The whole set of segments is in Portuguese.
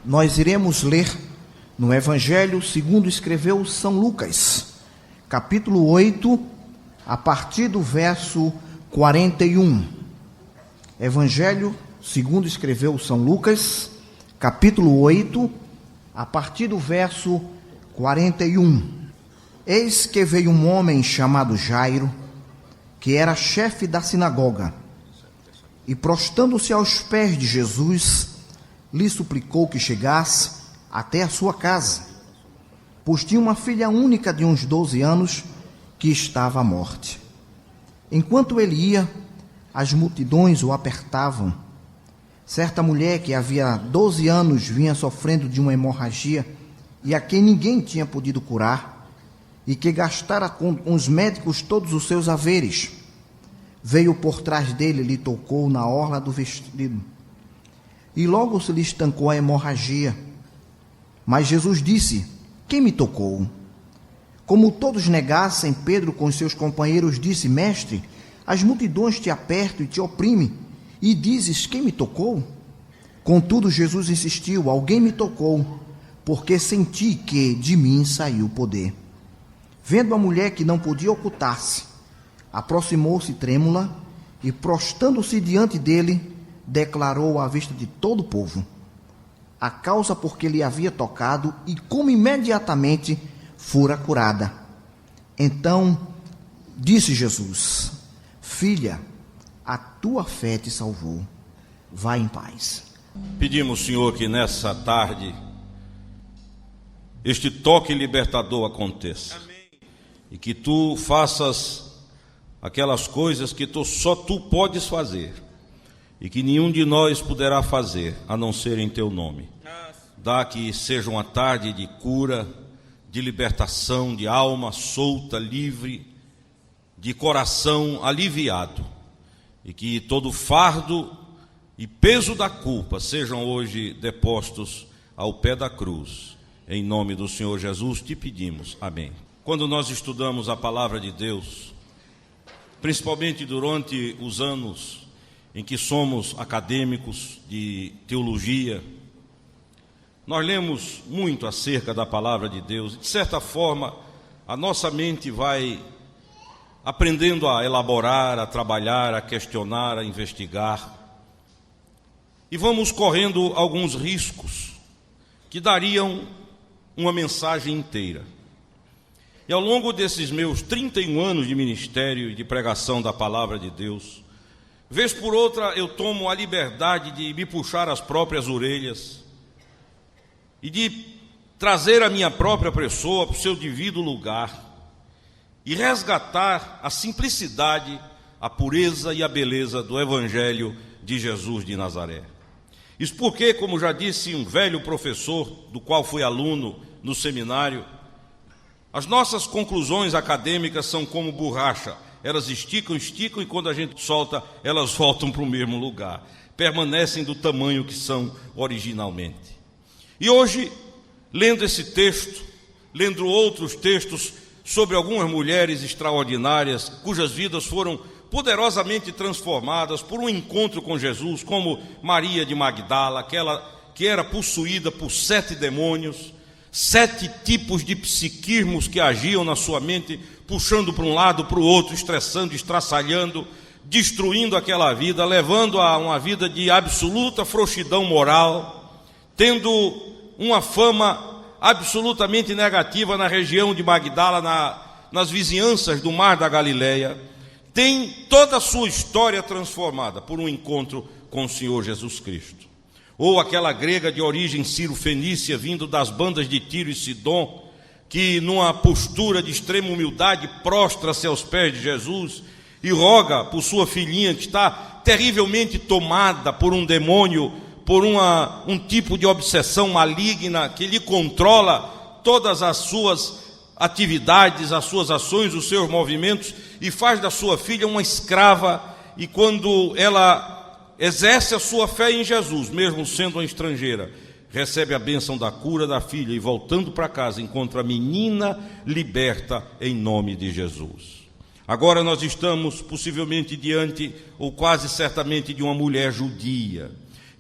Nós iremos ler no Evangelho segundo escreveu São Lucas, capítulo 8, a partir do verso 41. Evangelho segundo escreveu São Lucas, capítulo 8, a partir do verso 41. Eis que veio um homem chamado Jairo, que era chefe da sinagoga, e prostando-se aos pés de Jesus, lhe suplicou que chegasse até a sua casa, pois tinha uma filha única de uns 12 anos que estava à morte. Enquanto ele ia, as multidões o apertavam. Certa mulher que havia 12 anos vinha sofrendo de uma hemorragia e a quem ninguém tinha podido curar, e que gastara com os médicos todos os seus haveres, veio por trás dele e lhe tocou na orla do vestido. E logo se lhe estancou a hemorragia. Mas Jesus disse: quem me tocou? Como todos negassem, Pedro com seus companheiros disse: Mestre, as multidões te apertam e te oprimem, e dizes: quem me tocou? Contudo, Jesus insistiu: alguém me tocou, porque senti que de mim saiu o poder. Vendo a mulher que não podia ocultar-se, aproximou-se trêmula e, prostando-se diante dele, declarou à vista de todo o povo a causa por que lhe havia tocado e como imediatamente fora curada. Então disse Jesus: filha, a tua fé te salvou, vai em paz. Pedimos, Senhor, que nessa tarde este toque libertador aconteça. Amém. E que tu faças aquelas coisas que só tu podes fazer e que nenhum de nós poderá fazer, a não ser em teu nome. Dá que seja uma tarde de cura, de libertação, de alma solta, livre, de coração aliviado, e que todo fardo e peso da culpa sejam hoje depostos ao pé da cruz. Em nome do Senhor Jesus te pedimos. Amém. Quando nós estudamos a palavra de Deus, principalmente durante os anos em que somos acadêmicos de teologia, nós lemos muito acerca da palavra de Deus. De certa forma, a nossa mente vai aprendendo a elaborar, a trabalhar, a questionar, a investigar. E vamos correndo alguns riscos que dariam uma mensagem inteira. E ao longo desses meus 31 anos de ministério e de pregação da palavra de Deus, vez por outra eu tomo a liberdade de me puxar as próprias orelhas e de trazer a minha própria pessoa para o seu devido lugar e resgatar a simplicidade, a pureza e a beleza do Evangelho de Jesus de Nazaré. Isso porque, como já disse um velho professor, do qual fui aluno no seminário, as nossas conclusões acadêmicas são como borracha. Elas esticam e quando a gente solta, elas voltam para o mesmo lugar. Permanecem do tamanho que são originalmente. E hoje, lendo esse texto, lendo outros textos sobre algumas mulheres extraordinárias, cujas vidas foram poderosamente transformadas por um encontro com Jesus, como Maria de Magdala, aquela que era possuída por 7 demônios, 7 tipos de psiquismos que agiam na sua mente, puxando para um lado, para o outro, estressando, estraçalhando, destruindo aquela vida, levando a uma vida de absoluta frouxidão moral, tendo uma fama absolutamente negativa na região de Magdala, nas vizinhanças do Mar da Galileia. Tem toda a sua história transformada por um encontro com o Senhor Jesus Cristo. Ou aquela grega de origem sírio-fenícia, vindo das bandas de Tiro e Sidom, que numa postura de extrema humildade prostra-se aos pés de Jesus e roga por sua filhinha, que está terrivelmente tomada por um demônio, por um tipo de obsessão maligna que lhe controla todas as suas atividades, as suas ações, os seus movimentos, e faz da sua filha uma escrava. E quando ela exerce a sua fé em Jesus, mesmo sendo uma estrangeira, recebe a bênção da cura da filha e, voltando para casa, encontra a menina liberta em nome de Jesus. Agora nós estamos possivelmente diante, ou quase certamente, de uma mulher judia,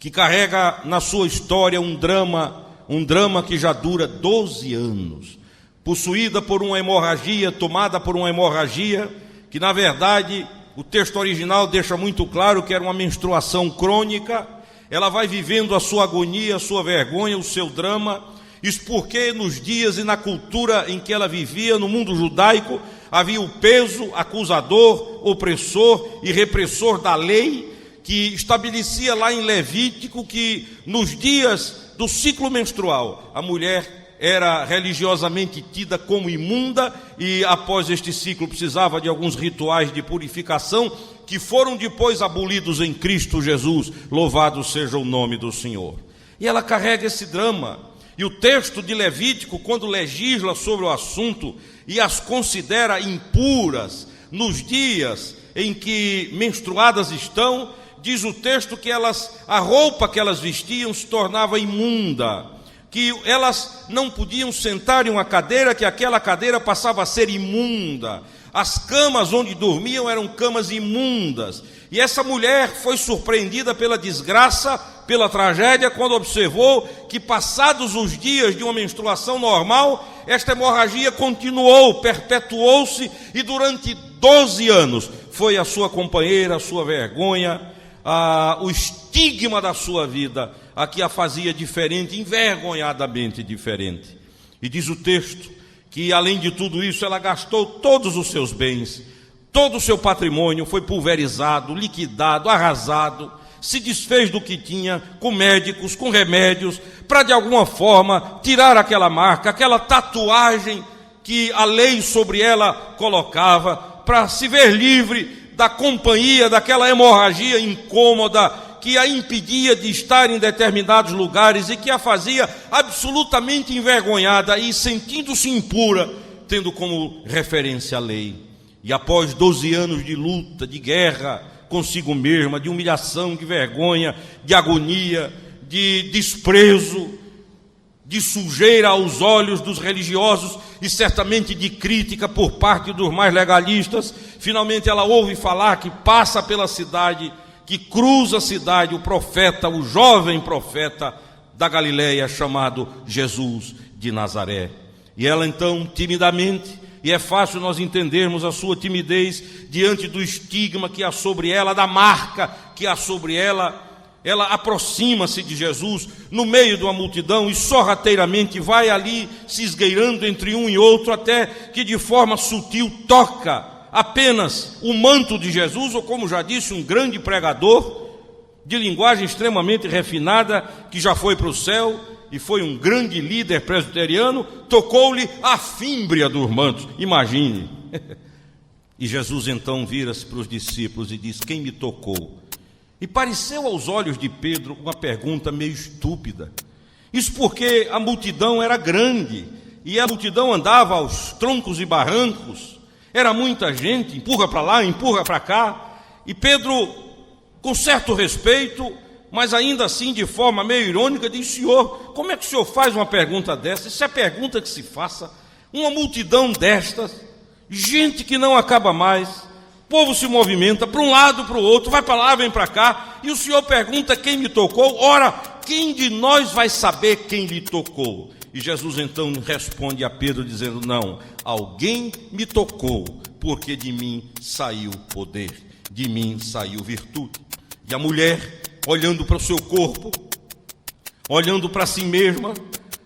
que carrega na sua história um drama que já dura 12 anos, possuída por uma hemorragia, tomada por uma hemorragia, que na verdade o texto original deixa muito claro que era uma menstruação crônica. Ela vai vivendo a sua agonia, a sua vergonha, o seu drama. Isso porque nos dias e na cultura em que ela vivia, no mundo judaico, havia o peso acusador, opressor e repressor da lei, que estabelecia lá em Levítico que nos dias do ciclo menstrual a mulher era religiosamente tida como imunda e após este ciclo precisava de alguns rituais de purificação que foram depois abolidos em Cristo Jesus. Louvado seja o nome do Senhor. E ela carrega esse drama. E o texto de Levítico, quando legisla sobre o assunto e as considera impuras nos dias em que menstruadas estão, diz o texto que a roupa que elas vestiam se tornava imunda, que elas não podiam sentar em uma cadeira, que aquela cadeira passava a ser imunda. As camas onde dormiam eram camas imundas. E essa mulher foi surpreendida pela desgraça, pela tragédia, quando observou que passados os dias de uma menstruação normal, esta hemorragia continuou, perpetuou-se, e durante 12 anos foi a sua companheira, a sua vergonha, o estigma da sua vida, a que a fazia diferente, envergonhadamente diferente. E diz o texto que além de tudo isso ela gastou todos os seus bens, todo o seu patrimônio foi pulverizado, liquidado, arrasado, se desfez do que tinha, com médicos, com remédios, para de alguma forma tirar aquela marca, aquela tatuagem que a lei sobre ela colocava, para se ver livre da companhia, daquela hemorragia incômoda que a impedia de estar em determinados lugares e que a fazia absolutamente envergonhada e sentindo-se impura, tendo como referência a lei. E após 12 anos de luta, de guerra consigo mesma, de humilhação, de vergonha, de agonia, de desprezo, de sujeira aos olhos dos religiosos e certamente de crítica por parte dos mais legalistas, finalmente ela ouve falar que passa pela cidade, que cruza a cidade, o profeta, o jovem profeta da Galileia, chamado Jesus de Nazaré. E ela então, timidamente, e é fácil nós entendermos a sua timidez diante do estigma que há sobre ela, da marca que há sobre ela, ela aproxima-se de Jesus no meio de uma multidão e sorrateiramente vai ali se esgueirando entre um e outro, até que de forma sutil toca apenas o manto de Jesus, ou como já disse um grande pregador, de linguagem extremamente refinada, que já foi para o céu e foi um grande líder presbiteriano, tocou-lhe a fímbria dos mantos, imagine. E Jesus então vira-se para os discípulos e diz: quem me tocou? E pareceu aos olhos de Pedro uma pergunta meio estúpida. Isso porque a multidão era grande, e a multidão andava aos troncos e barrancos, era muita gente, empurra para lá, empurra para cá, e Pedro, com certo respeito, mas ainda assim de forma meio irônica, diz: Senhor, como é que o Senhor faz uma pergunta dessa? Isso é pergunta que se faça, uma multidão destas, gente que não acaba mais, povo se movimenta para um lado, para o outro, vai para lá, vem para cá, e o Senhor pergunta quem me tocou. Ora, quem de nós vai saber quem lhe tocou? E Jesus então responde a Pedro dizendo: não, alguém me tocou, porque de mim saiu poder, de mim saiu virtude. E a mulher, olhando para o seu corpo, olhando para si mesma,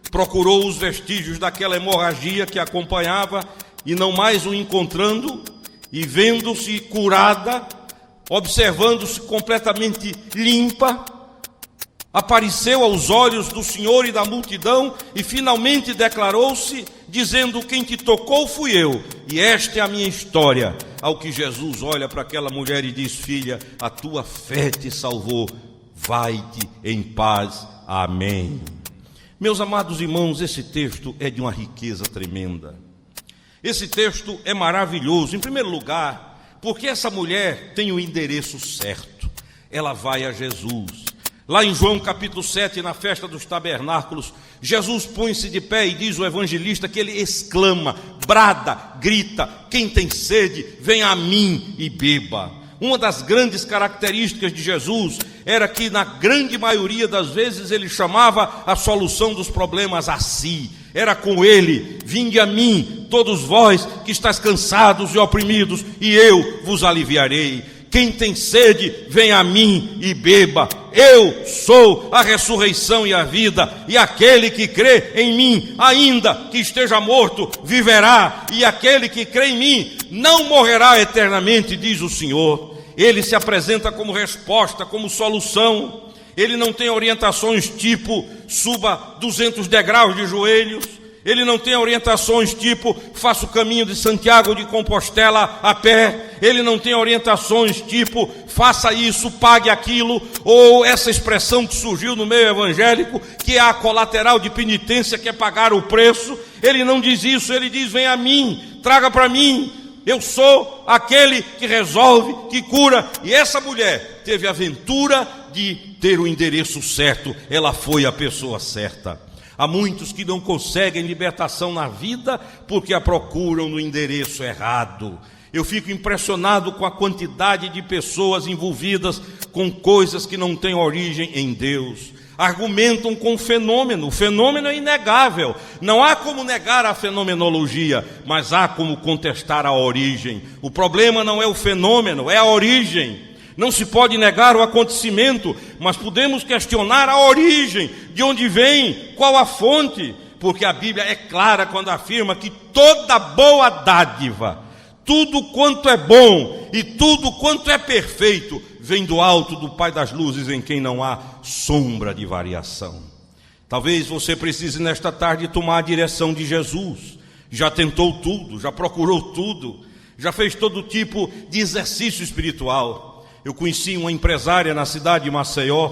procurou os vestígios daquela hemorragia que a acompanhava, e não mais o encontrando, e vendo-se curada, observando-se completamente limpa, apareceu aos olhos do Senhor e da multidão e finalmente declarou-se, dizendo: quem te tocou fui eu, e esta é a minha história. Ao que Jesus olha para aquela mulher e diz: filha, a tua fé te salvou, vai-te em paz, amém. Meus amados irmãos, esse texto é de uma riqueza tremenda. Esse texto é maravilhoso, em primeiro lugar, porque essa mulher tem o endereço certo, ela vai a Jesus. Lá em João capítulo 7, na festa dos tabernáculos, Jesus põe-se de pé e diz o evangelista que ele exclama, brada, grita: quem tem sede, venha a mim e beba. Uma das grandes características de Jesus era que na grande maioria das vezes ele chamava a solução dos problemas a si. Era com ele: vinde a mim, todos vós que estáis cansados e oprimidos, e eu vos aliviarei. Quem tem sede, vem a mim e beba. Eu sou a ressurreição e a vida, e aquele que crê em mim, ainda que esteja morto, viverá, e aquele que crê em mim não morrerá eternamente, diz o Senhor. Ele se apresenta como resposta, como solução. Ele não tem orientações tipo suba 200 degraus de joelhos. Ele não tem orientações tipo faça o caminho de Santiago de Compostela a pé. Ele não tem orientações tipo faça isso, pague aquilo, ou essa expressão que surgiu no meio evangélico, que é a colateral de penitência, que é pagar o preço. Ele não diz isso. Ele diz: vem a mim, traga para mim. Eu sou aquele que resolve, que cura. E essa mulher teve a aventura de ter o endereço certo. Ela foi a pessoa certa. Há muitos que não conseguem libertação na vida porque a procuram no endereço errado. Eu fico impressionado com a quantidade de pessoas envolvidas com coisas que não têm origem em Deus. Argumentam com o fenômeno é inegável. Não há como negar a fenomenologia, mas há como contestar a origem. O problema não é o fenômeno, é a origem. Não se pode negar o acontecimento, mas podemos questionar a origem, de onde vem, qual a fonte, porque a Bíblia é clara quando afirma que toda boa dádiva, tudo quanto é bom e tudo quanto é perfeito, vem do alto do Pai das luzes, em quem não há sombra de variação. Talvez você precise nesta tarde tomar a direção de Jesus. Já tentou tudo, já procurou tudo, já fez todo tipo de exercício espiritual. Eu conheci uma empresária na cidade de Maceió,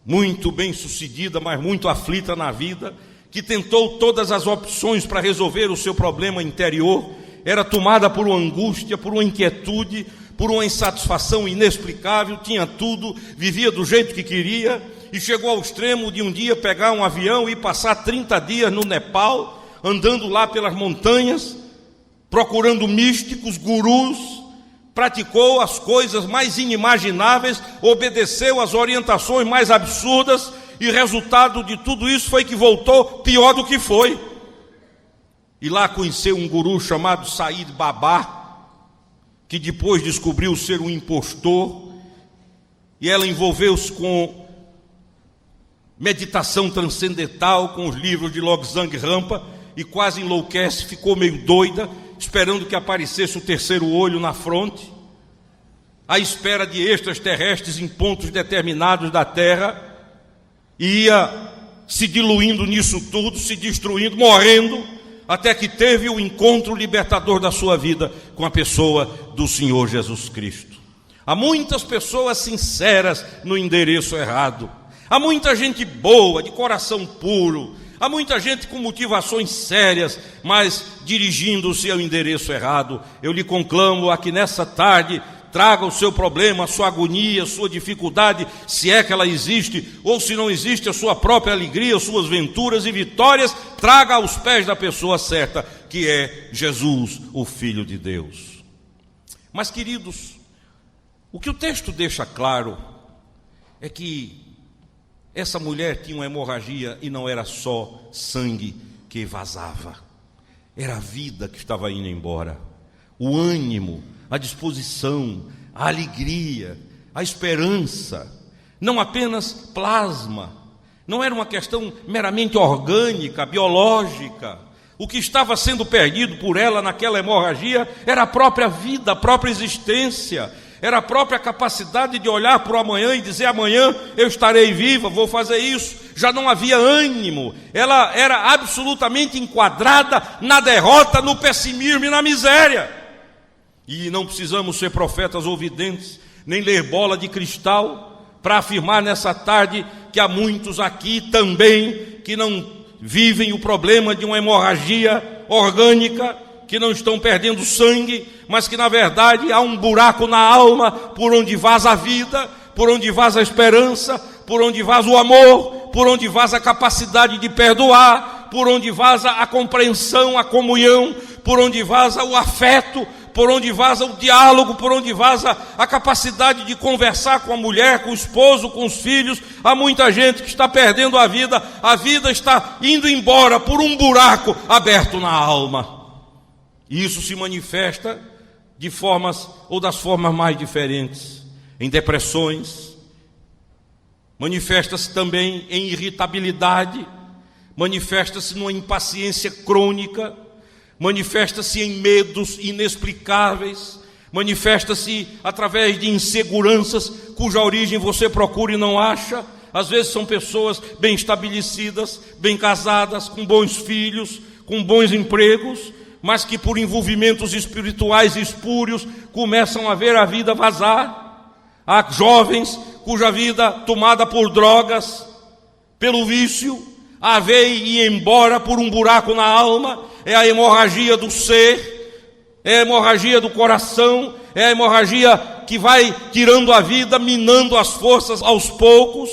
muito bem sucedida, mas muito aflita na vida, que tentou todas as opções para resolver o seu problema interior. Era tomada por uma angústia, por uma inquietude, por uma insatisfação inexplicável, tinha tudo, vivia do jeito que queria, e chegou ao extremo de um dia pegar um avião e passar 30 dias no Nepal, andando lá pelas montanhas, procurando místicos, gurus. Praticou as coisas mais inimagináveis, obedeceu às orientações mais absurdas, e o resultado de tudo isso foi que voltou pior do que foi. E lá conheceu um guru chamado Said Babá, que depois descobriu ser um impostor, e ela envolveu-se com meditação transcendental, com os livros de Lobsang Rampa, e quase enlouquece, ficou meio doida, esperando que aparecesse o terceiro olho na fronte, à espera de extraterrestres em pontos determinados da Terra, e ia se diluindo nisso tudo, se destruindo, morrendo, até que teve o encontro libertador da sua vida com a pessoa do Senhor Jesus Cristo. Há muitas pessoas sinceras no endereço errado, há muita gente boa, de coração puro, há muita gente com motivações sérias, mas dirigindo-se ao endereço errado. Eu lhe conclamo a que nessa tarde traga o seu problema, a sua agonia, a sua dificuldade, se é que ela existe, ou se não existe, a sua própria alegria, as suas venturas e vitórias, traga aos pés da pessoa certa, que é Jesus, o Filho de Deus. Mas, queridos, o que o texto deixa claro é que essa mulher tinha uma hemorragia, e não era só sangue que vazava, era a vida que estava indo embora, o ânimo, a disposição, a alegria, a esperança. Não apenas plasma, não era uma questão meramente orgânica, biológica. O que estava sendo perdido por ela naquela hemorragia era a própria vida, a própria existência, era a própria capacidade de olhar para o amanhã e dizer: amanhã eu estarei viva, vou fazer isso. Já não havia ânimo, ela era absolutamente enquadrada na derrota, no pessimismo e na miséria. E não precisamos ser profetas ou videntes, nem ler bola de cristal, para afirmar nessa tarde que há muitos aqui também que não vivem o problema de uma hemorragia orgânica, que não estão perdendo sangue, mas que na verdade há um buraco na alma por onde vaza a vida, por onde vaza a esperança, por onde vaza o amor, por onde vaza a capacidade de perdoar, por onde vaza a compreensão, a comunhão, por onde vaza o afeto, por onde vaza o diálogo, por onde vaza a capacidade de conversar com a mulher, com o esposo, com os filhos. Há muita gente que está perdendo a vida está indo embora por um buraco aberto na alma. E isso se manifesta de formas ou das formas mais diferentes, em depressões, manifesta-se também em irritabilidade, manifesta-se numa impaciência crônica, manifesta-se em medos inexplicáveis, manifesta-se através de inseguranças cuja origem você procura e não acha. Às vezes são pessoas bem estabelecidas, bem casadas, com bons filhos, com bons empregos, mas que por envolvimentos espirituais espúrios começam a ver a vida vazar. Há jovens cuja vida tomada por drogas, pelo vício, a ver ir embora por um buraco na alma. É a hemorragia do ser, é a hemorragia do coração, é a hemorragia que vai tirando a vida, minando as forças aos poucos.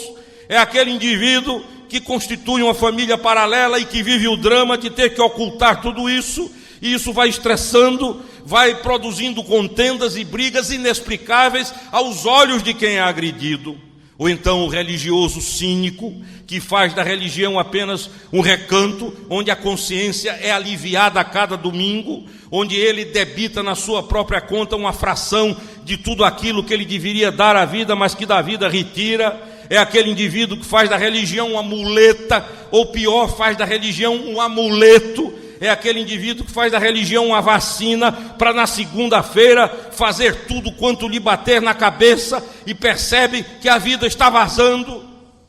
É aquele indivíduo que constitui uma família paralela e que vive o drama de ter que ocultar tudo isso. E isso vai estressando, vai produzindo contendas e brigas inexplicáveis aos olhos de quem é agredido. Ou então o religioso cínico, que faz da religião apenas um recanto, onde a consciência é aliviada a cada domingo, onde ele debita na sua própria conta uma fração de tudo aquilo que ele deveria dar à vida, mas que da vida retira. É aquele indivíduo que faz da religião uma muleta, ou pior, faz da religião um amuleto. É aquele indivíduo que faz da religião uma vacina para na segunda-feira fazer tudo quanto lhe bater na cabeça e percebe que a vida está vazando,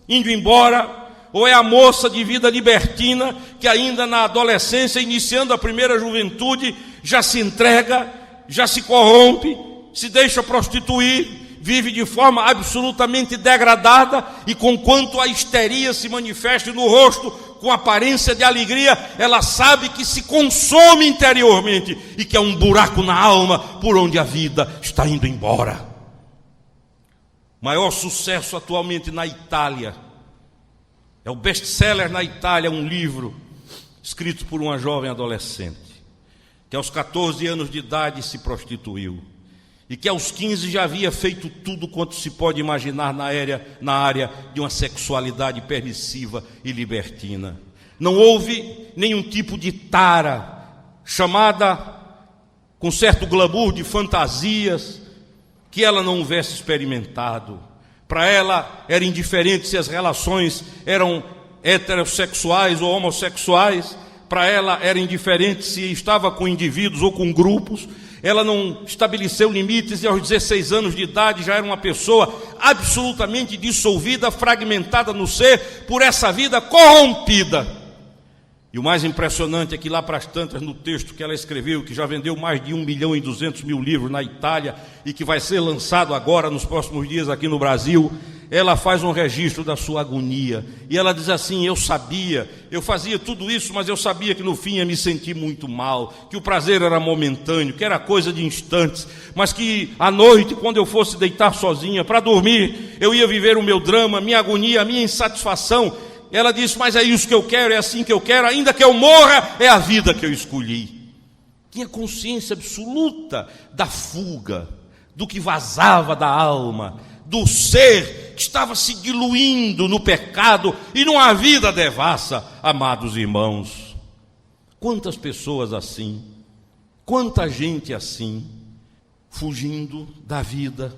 indo embora. Ou é a moça de vida libertina que ainda na adolescência, iniciando a primeira juventude, já se entrega, já se corrompe, se deixa prostituir, vive de forma absolutamente degradada, e conquanto a histeria se manifeste no rosto com aparência de alegria, ela sabe que se consome interiormente e que é um buraco na alma por onde a vida está indo embora. Maior sucesso atualmente na Itália, é o best-seller na Itália, um livro escrito por uma jovem adolescente, que aos 14 anos de idade se prostituiu, e que aos 15 já havia feito tudo quanto se pode imaginar na área de uma sexualidade permissiva e libertina. Não houve nenhum tipo de tara, chamada com certo glamour de fantasias, que ela não houvesse experimentado. Para ela era indiferente se as relações eram heterossexuais ou homossexuais. Para ela era indiferente se estava com indivíduos ou com grupos. Ela não estabeleceu limites e aos 16 anos de idade já era uma pessoa absolutamente dissolvida, fragmentada no ser por essa vida corrompida. E o mais impressionante é que lá para as tantas, no texto que ela escreveu, que já vendeu mais de 1.200.000 livros na Itália e que vai ser lançado agora nos próximos dias aqui no Brasil, ela faz um registro da sua agonia. E ela diz assim: eu fazia tudo isso, mas eu sabia que no fim ia me sentir muito mal, que o prazer era momentâneo, que era coisa de instantes, mas que à noite, quando eu fosse deitar sozinha para dormir, eu ia viver o meu drama, minha agonia, a minha insatisfação. Ela disse: mas é isso que eu quero, é assim que eu quero, ainda que eu morra, é a vida que eu escolhi. Tinha consciência absoluta da fuga, do que vazava da alma, do ser que estava se diluindo no pecado e numa vida devassa. Amados irmãos, quantas pessoas assim, quanta gente assim, fugindo da vida,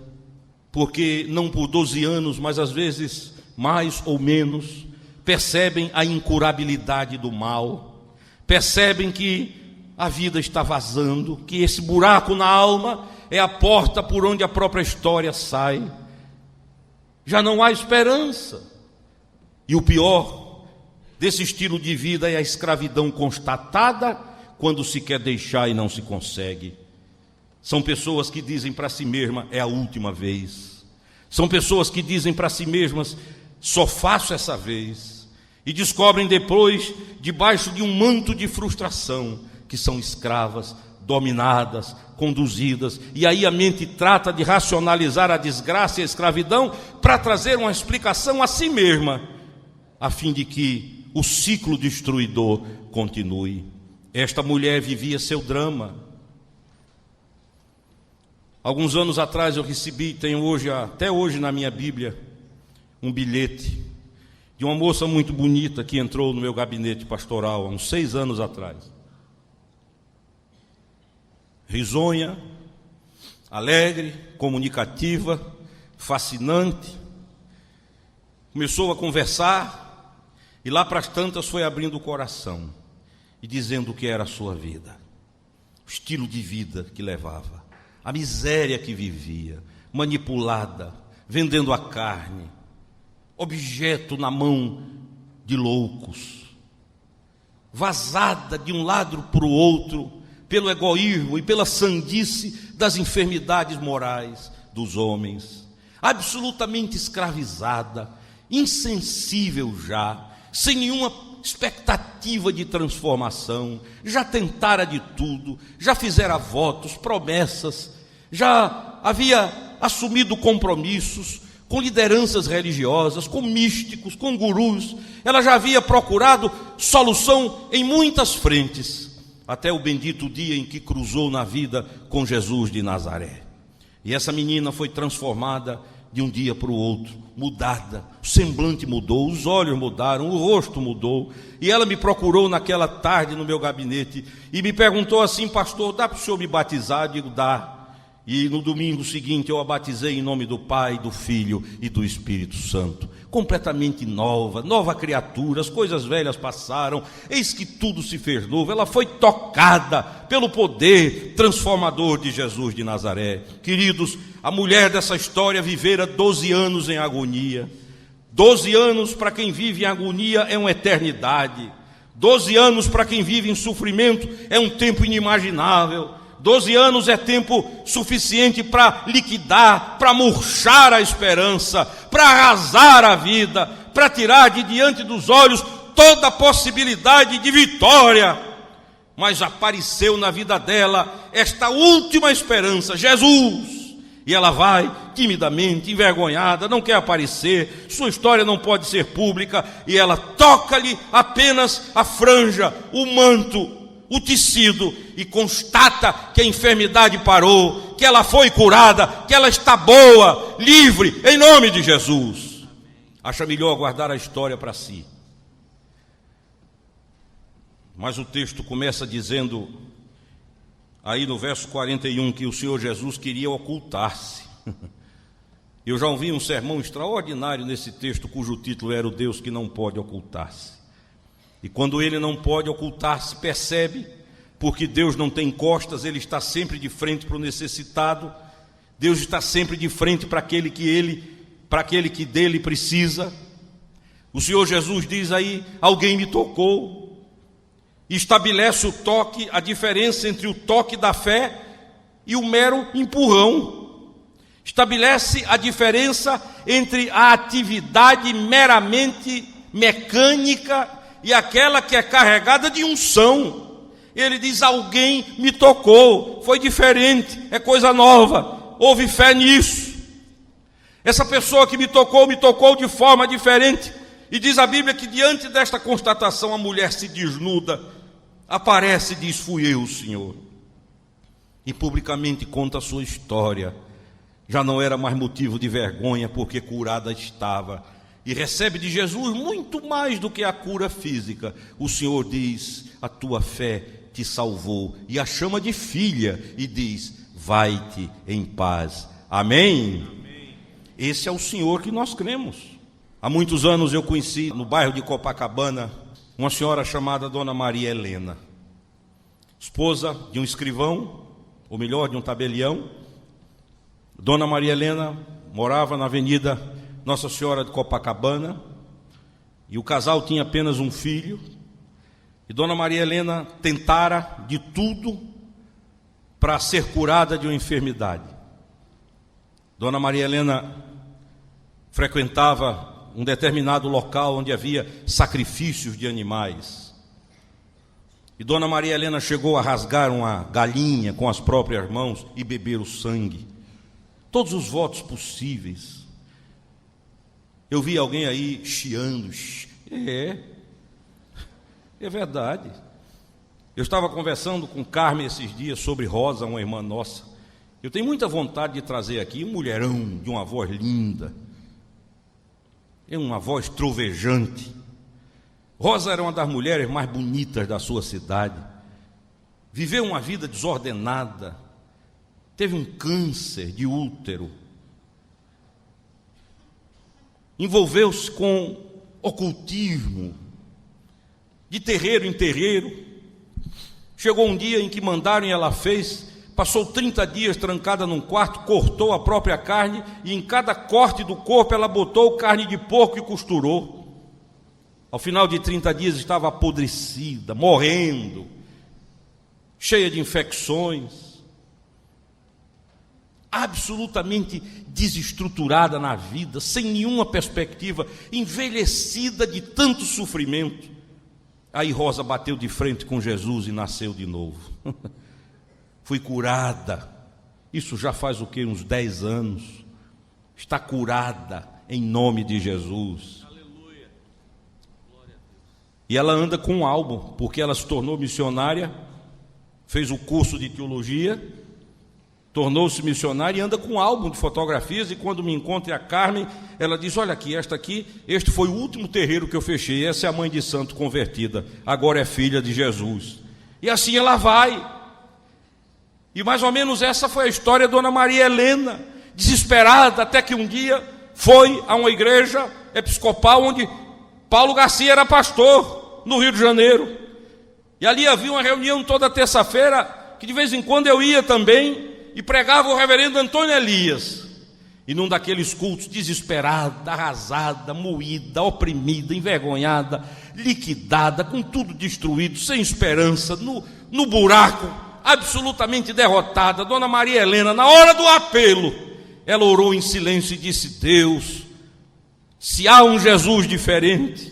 porque não por 12 anos, mas às vezes mais ou menos, percebem a incurabilidade do mal, percebem que a vida está vazando, que esse buraco na alma é a porta por onde a própria história sai. Já não há esperança. E o pior desse estilo de vida é a escravidão constatada quando se quer deixar e não se consegue. São pessoas que dizem para si mesmas: é a última vez. São pessoas que dizem para si mesmas: só faço essa vez. E descobrem depois, debaixo de um manto de frustração, que são escravas, dominadas, conduzidas, e aí a mente trata de racionalizar a desgraça e a escravidão para trazer uma explicação a si mesma, a fim de que o ciclo destruidor continue. Esta mulher vivia seu drama. Alguns anos atrás eu recebi, tenho hoje, até hoje na minha Bíblia, um bilhete de uma moça muito bonita que entrou no meu gabinete pastoral há uns 6 anos atrás. Risonha, alegre, comunicativa, fascinante. Começou a conversar e lá para as tantas foi abrindo o coração e dizendo o que era a sua vida, o estilo de vida que levava, a miséria que vivia, manipulada, vendendo a carne, objeto na mão de loucos, vazada de um lado para o outro, pelo egoísmo e pela sandice das enfermidades morais dos homens, absolutamente escravizada, insensível já, sem nenhuma expectativa de transformação, já tentara de tudo, já fizera votos, promessas, já havia assumido compromissos com lideranças religiosas, com místicos, com gurus. Ela já havia procurado solução em muitas frentes, até o bendito dia em que cruzou na vida com Jesus de Nazaré. E essa menina foi transformada de um dia para o outro, mudada, o semblante mudou, os olhos mudaram, o rosto mudou. E ela me procurou naquela tarde no meu gabinete e me perguntou assim: pastor, dá para o senhor me batizar? Eu digo, dá. E no domingo seguinte eu a batizei em nome do Pai, do Filho e do Espírito Santo. Completamente nova, nova criatura, as coisas velhas passaram, eis que tudo se fez novo. Ela foi tocada pelo poder transformador de Jesus de Nazaré. Queridos, a mulher dessa história vivera 12 anos em agonia. 12 anos para quem vive em agonia é uma eternidade. 12 anos para quem vive em sofrimento é um tempo inimaginável. 12 anos é tempo suficiente para liquidar, para murchar a esperança, para arrasar a vida, para tirar de diante dos olhos toda a possibilidade de vitória. Mas apareceu na vida dela esta última esperança, Jesus. E ela vai timidamente, envergonhada, não quer aparecer, sua história não pode ser pública, e ela toca-lhe apenas a franja, o manto, o tecido, e constata que a enfermidade parou, que ela foi curada, que ela está boa, livre, em nome de Jesus. Acha melhor guardar a história para si. Mas o texto começa dizendo, aí no verso 41, que o Senhor Jesus queria ocultar-se. Eu já ouvi um sermão extraordinário nesse texto, cujo título era o Deus que não pode ocultar-se. E quando ele não pode ocultar-se, percebe, porque Deus não tem costas, ele está sempre de frente para o necessitado, Deus está sempre de frente para aquele que dele precisa. O Senhor Jesus diz aí, alguém me tocou, e estabelece o toque, a diferença entre o toque da fé e o mero empurrão. Estabelece a diferença entre a atividade meramente mecânica e aquela que é carregada de unção. Ele diz, alguém me tocou, foi diferente, é coisa nova, houve fé nisso. Essa pessoa que me tocou de forma diferente. E diz a Bíblia que diante desta constatação a mulher se desnuda, aparece e diz, fui eu, Senhor. E publicamente conta a sua história. Já não era mais motivo de vergonha, porque curada estava. E recebe de Jesus muito mais do que a cura física. O Senhor diz, a tua fé te salvou, e a chama de filha, e diz, vai-te em paz. Amém? Amém? Esse é o Senhor que nós cremos. Há muitos anos eu conheci, no bairro de Copacabana, uma senhora chamada Dona Maria Helena, esposa de um escrivão, ou melhor, de um tabelião. Dona Maria Helena morava na avenida Nossa Senhora de Copacabana, e o casal tinha apenas um filho. E Dona Maria Helena tentara de tudo para ser curada de uma enfermidade. Dona Maria Helena frequentava um determinado local onde havia sacrifícios de animais. E Dona Maria Helena chegou a rasgar uma galinha com as próprias mãos e beber o sangue. Todos os votos possíveis. Eu vi alguém aí chiando. É verdade. Eu estava conversando com Carmen esses dias sobre Rosa, uma irmã nossa, Eu tenho muita vontade de trazer aqui um mulherão de uma voz linda, uma voz trovejante. Rosa era uma das mulheres mais bonitas da sua cidade, viveu uma vida desordenada, teve um câncer de útero, envolveu-se com ocultismo, de terreiro em terreiro. Chegou um dia em que mandaram e ela fez, passou 30 dias trancada num quarto, cortou a própria carne e em cada corte do corpo ela botou carne de porco e costurou. Ao final de 30 dias estava apodrecida, morrendo, cheia de infecções, absolutamente desestruturada na vida, sem nenhuma perspectiva, envelhecida de tanto sofrimento. Aí Rosa bateu de frente com Jesus e nasceu de novo. Fui curada. Isso já faz o quê? Uns 10 anos. Está curada em nome de Jesus. Aleluia. E ela anda com um álbum, porque ela se tornou missionária, fez o curso de teologia, tornou-se missionária e anda com um álbum de fotografias. E quando me encontra a Carmen, ela diz: olha aqui, este foi o último terreiro que eu fechei, essa é a mãe de santo convertida, agora é filha de Jesus. E assim ela vai. E mais ou menos essa foi a história da Dona Maria Helena, desesperada, até que um dia foi a uma igreja episcopal onde Paulo Garcia era pastor, no Rio de Janeiro. E ali havia uma reunião toda terça-feira, que de vez em quando eu ia também, e pregava o reverendo Antônio Elias. E num daqueles cultos, desesperada, arrasada, moída, oprimida, envergonhada, liquidada, com tudo destruído, sem esperança, no buraco, absolutamente derrotada, Dona Maria Helena, na hora do apelo, ela orou em silêncio e disse: Deus, se há um Jesus diferente,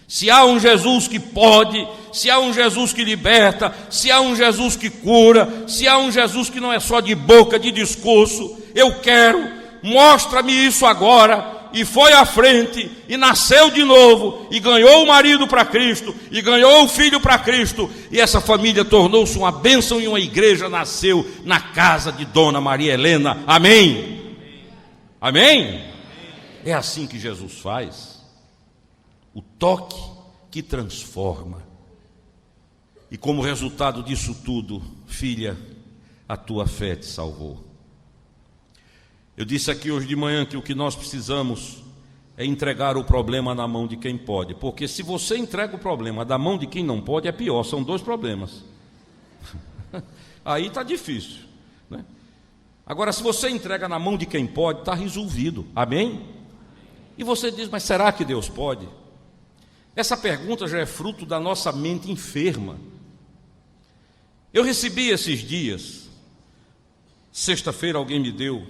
se há um Jesus que pode, se há um Jesus que liberta, se há um Jesus que cura, se há um Jesus que não é só de boca, de discurso, eu quero, mostra-me isso agora. E foi à frente, e nasceu de novo, e ganhou o marido para Cristo, e ganhou o filho para Cristo, e essa família tornou-se uma bênção, e uma igreja nasceu na casa de Dona Maria Helena. Amém? Amém? É assim que Jesus faz. O toque que transforma. E como resultado disso tudo, filha, a tua fé te salvou. Eu disse aqui hoje de manhã que o que nós precisamos é entregar o problema na mão de quem pode, porque se você entrega o problema na mão de quem não pode, é pior, são 2 problemas. Aí está difícil, né? Agora, se você entrega na mão de quem pode, está resolvido. Amém? E você diz: mas será que Deus pode? Essa pergunta já é fruto da nossa mente enferma. Eu recebi esses dias, sexta-feira alguém me deu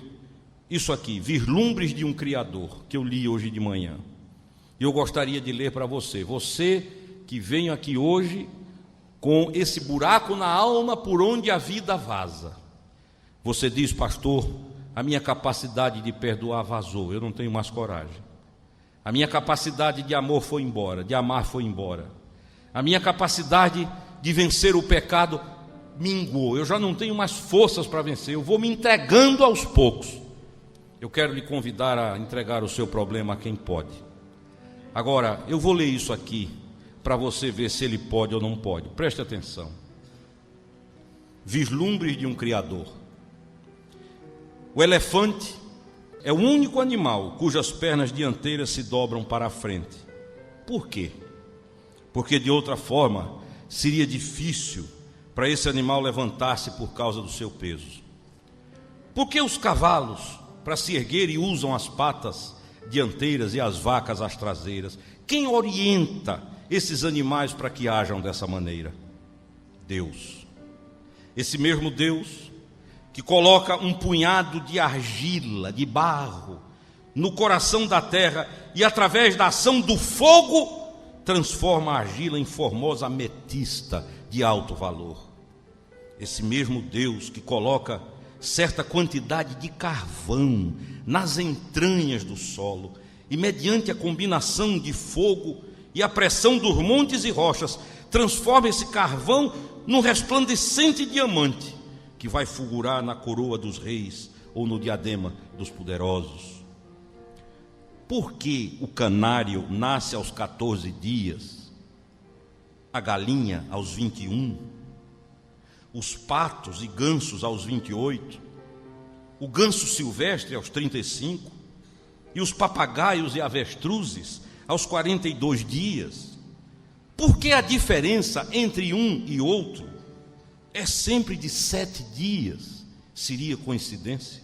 isso aqui, Vislumbres de um Criador, que eu li hoje de manhã. E eu gostaria de ler para você. Você que veio aqui hoje com esse buraco na alma por onde a vida vaza. Você diz: pastor, a minha capacidade de perdoar vazou, eu não tenho mais coragem. A minha capacidade de amor foi embora, de amar foi embora. A minha capacidade de vencer o pecado minguou, eu já não tenho mais forças para vencer, eu vou me entregando aos poucos. Eu quero lhe convidar a entregar o seu problema a quem pode. Agora, eu vou ler isso aqui para você ver se ele pode ou não pode. Preste atenção. Vislumbres de um Criador. O elefante é o único animal cujas pernas dianteiras se dobram para a frente. Por quê? Porque de outra forma seria difícil para esse animal levantar-se por causa do seu peso. Por que os cavalos, para se erguer, usam as patas dianteiras e as vacas as traseiras? Quem orienta esses animais para que ajam dessa maneira? Deus. Esse mesmo Deus que coloca um punhado de argila, de barro, no coração da terra e através da ação do fogo transforma a argila em formosa ametista de alto valor. Esse mesmo Deus que coloca certa quantidade de carvão nas entranhas do solo e mediante a combinação de fogo e a pressão dos montes e rochas transforma esse carvão num resplandecente diamante que vai fulgurar na coroa dos reis ou no diadema dos poderosos. Por que o canário nasce aos 14 dias, a galinha aos 21, os patos e gansos aos 28, o ganso silvestre aos 35 e os papagaios e avestruzes aos 42 dias? Por que a diferença entre um e outro é sempre de 7 dias? Seria coincidência?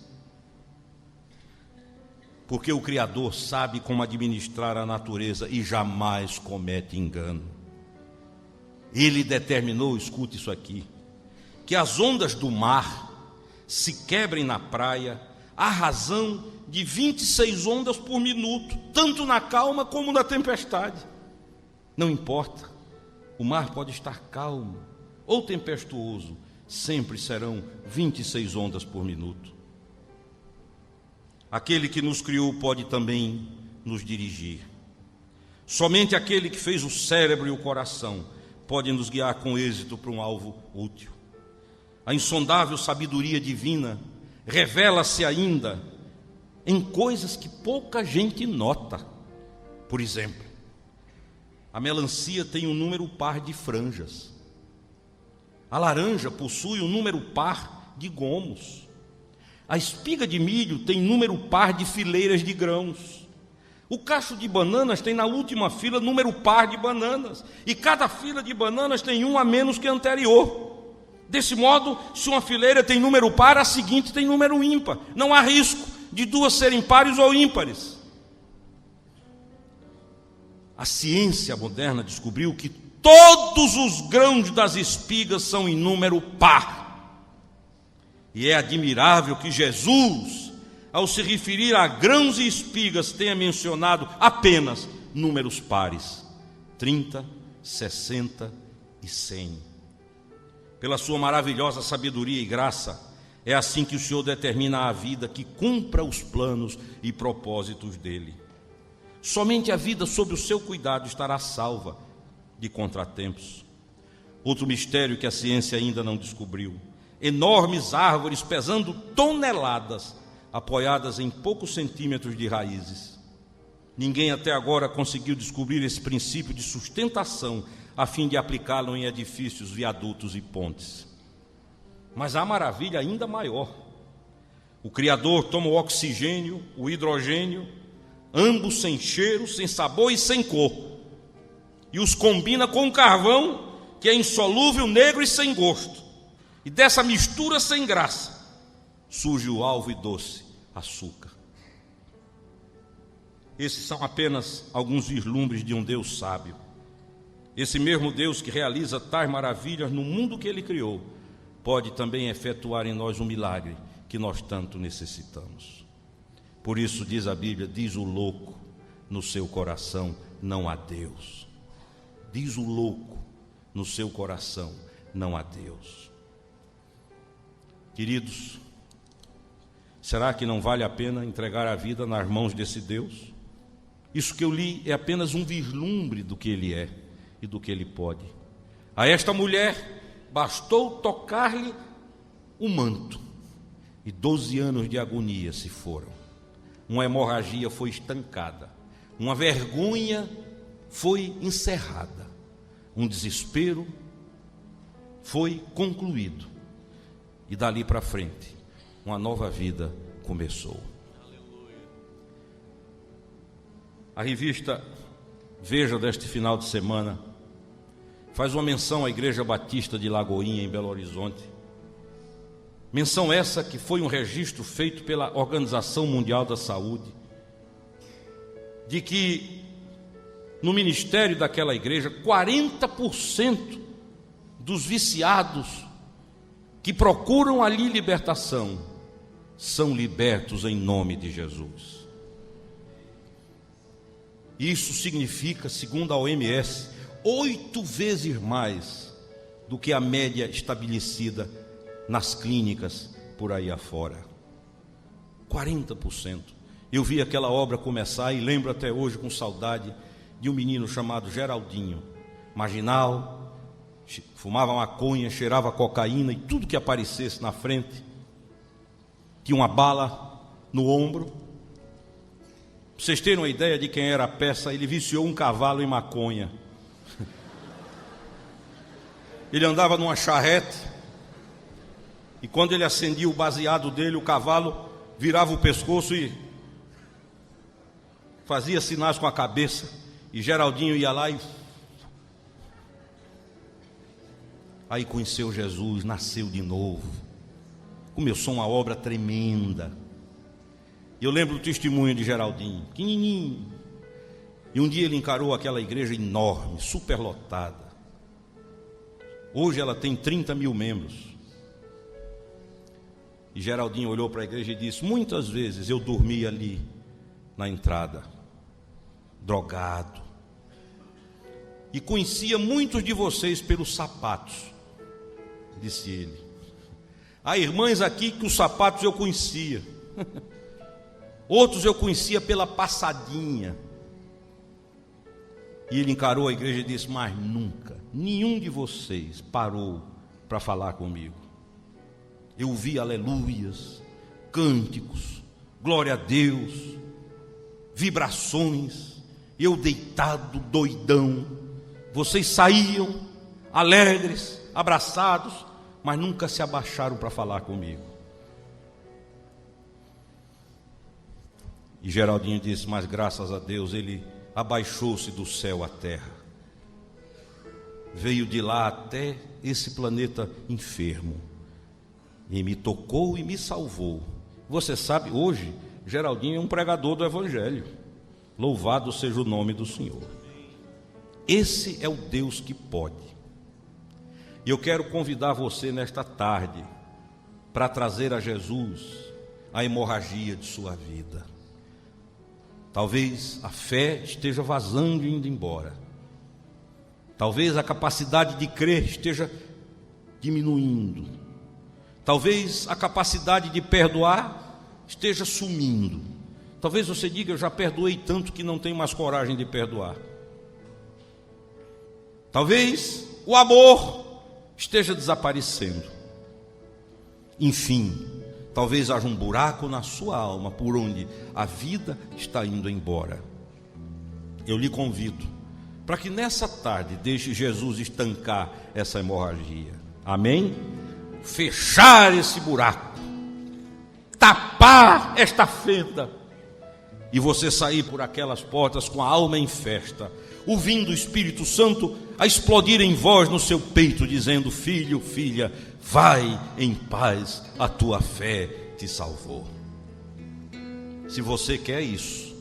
Porque o Criador sabe como administrar a natureza e jamais comete engano. Ele determinou, escute isso aqui, que as ondas do mar se quebrem na praia à razão de 26 ondas por minuto, tanto na calma como na tempestade. Não importa, o mar pode estar calmo ou tempestuoso, sempre serão 26 ondas por minuto. Aquele que nos criou pode também nos dirigir. Somente aquele que fez o cérebro e o coração pode nos guiar com êxito para um alvo útil. A insondável sabedoria divina revela-se ainda em coisas que pouca gente nota. Por exemplo, a melancia tem um número par de franjas. A laranja possui um número par de gomos. A espiga de milho tem número par de fileiras de grãos. O cacho de bananas tem na última fila número par de bananas. E cada fila de bananas tem um a menos que a anterior. Desse modo, se uma fileira tem número par, a seguinte tem número ímpar. Não há risco de duas serem pares ou ímpares. A ciência moderna descobriu que todos os grãos das espigas são em número par. E é admirável que Jesus, ao se referir a grãos e espigas, tenha mencionado apenas números pares: 30, 60 e 100. Pela sua maravilhosa sabedoria e graça, é assim que o Senhor determina a vida que cumpra os planos e propósitos dele. Somente a vida sob o seu cuidado estará salva de contratempos. Outro mistério que a ciência ainda não descobriu: enormes árvores pesando toneladas, apoiadas em poucos centímetros de raízes. Ninguém até agora conseguiu descobrir esse princípio de sustentação a fim de aplicá-lo em edifícios, viadutos e pontes. Mas há maravilha ainda maior. O Criador toma o oxigênio, o hidrogênio, ambos sem cheiro, sem sabor e sem cor, e os combina com o carvão, que é insolúvel, negro e sem gosto. E dessa mistura sem graça surge o alvo e doce açúcar. Esses são apenas alguns vislumbres de um Deus sábio. Esse mesmo Deus que realiza tais maravilhas no mundo que Ele criou, pode também efetuar em nós um milagre que nós tanto necessitamos. Por isso diz a Bíblia, diz o louco no seu coração, não há Deus. Diz o louco no seu coração, não há Deus. Queridos, será que não vale a pena entregar a vida nas mãos desse Deus? Isso que eu li é apenas um vislumbre do que Ele é e do que Ele pode. A esta mulher bastou tocar-lhe o manto, e 12 anos de agonia se foram. Uma hemorragia foi estancada, uma vergonha foi encerrada, um desespero foi concluído, e dali para frente uma nova vida começou. A revista Veja deste final de semana faz uma menção à Igreja Batista de Lagoinha, em Belo Horizonte. Menção essa que foi um registro feito pela Organização Mundial da Saúde, de que no ministério daquela igreja, 40% dos viciados que procuram ali libertação são libertos em nome de Jesus. Isso significa, segundo a OMS, 8 vezes mais do que a média estabelecida nas clínicas por aí afora. 40%. Eu vi aquela obra começar e lembro até hoje com saudade de um menino chamado Geraldinho, marginal, fumava maconha, cheirava cocaína e tudo que aparecesse na frente. Tinha uma bala no ombro. Pra vocês terem uma ideia de quem era a peça, ele viciou um cavalo em maconha. Ele andava numa charrete e quando ele acendia o baseado dele, o cavalo virava o pescoço e fazia sinais com a cabeça, e Geraldinho ia lá e aí conheceu Jesus, nasceu de novo, começou uma obra tremenda. E eu lembro do testemunho de Geraldinho, pequenininho, e um dia ele encarou aquela igreja enorme, superlotada. Hoje ela tem 30 mil membros. E Geraldinho olhou para a igreja e disse: muitas vezes eu dormi ali na entrada, drogado, e conhecia muitos de vocês pelos sapatos, disse ele. Há irmãs aqui que os sapatos eu conhecia, outros eu conhecia pela passadinha. E ele encarou a igreja e disse: mas nunca, nenhum de vocês parou para falar comigo. Eu ouvi aleluias, cânticos, glória a Deus, vibrações, eu deitado, doidão. Vocês saíam alegres, abraçados, mas nunca se abaixaram para falar comigo. E Geraldinho disse: mas graças a Deus ele abaixou-se do céu à terra, veio de lá até esse planeta enfermo, e me tocou e me salvou. Você sabe, hoje Geraldinho é um pregador do Evangelho. Louvado seja o nome do Senhor. Esse é o Deus que pode. E eu quero convidar você nesta tarde para trazer a Jesus a hemorragia de sua vida. Talvez a fé esteja vazando e indo embora. Talvez a capacidade de crer esteja diminuindo. Talvez a capacidade de perdoar esteja sumindo. Talvez você diga: eu já perdoei tanto que não tenho mais coragem de perdoar. Talvez o amor esteja desaparecendo. Enfim, talvez haja um buraco na sua alma por onde a vida está indo embora. Eu lhe convido para que nessa tarde deixe Jesus estancar essa hemorragia. Amém? Fechar esse buraco, tapar esta fenda, e você sair por aquelas portas com a alma em festa, ouvindo o Espírito Santo a explodir em voz no seu peito, dizendo: filho, filha, vai em paz, a tua fé te salvou. Se você quer isso,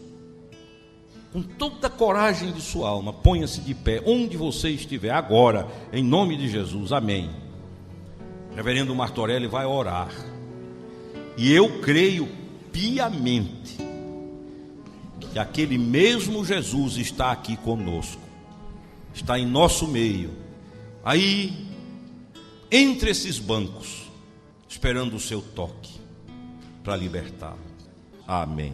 com toda a coragem de sua alma, ponha-se de pé onde você estiver agora, em nome de Jesus. Amém. Reverendo Martorelli vai orar, e eu creio piamente que aquele mesmo Jesus está aqui conosco, está em nosso meio, aí entre esses bancos, esperando o seu toque para libertá-lo. Amém.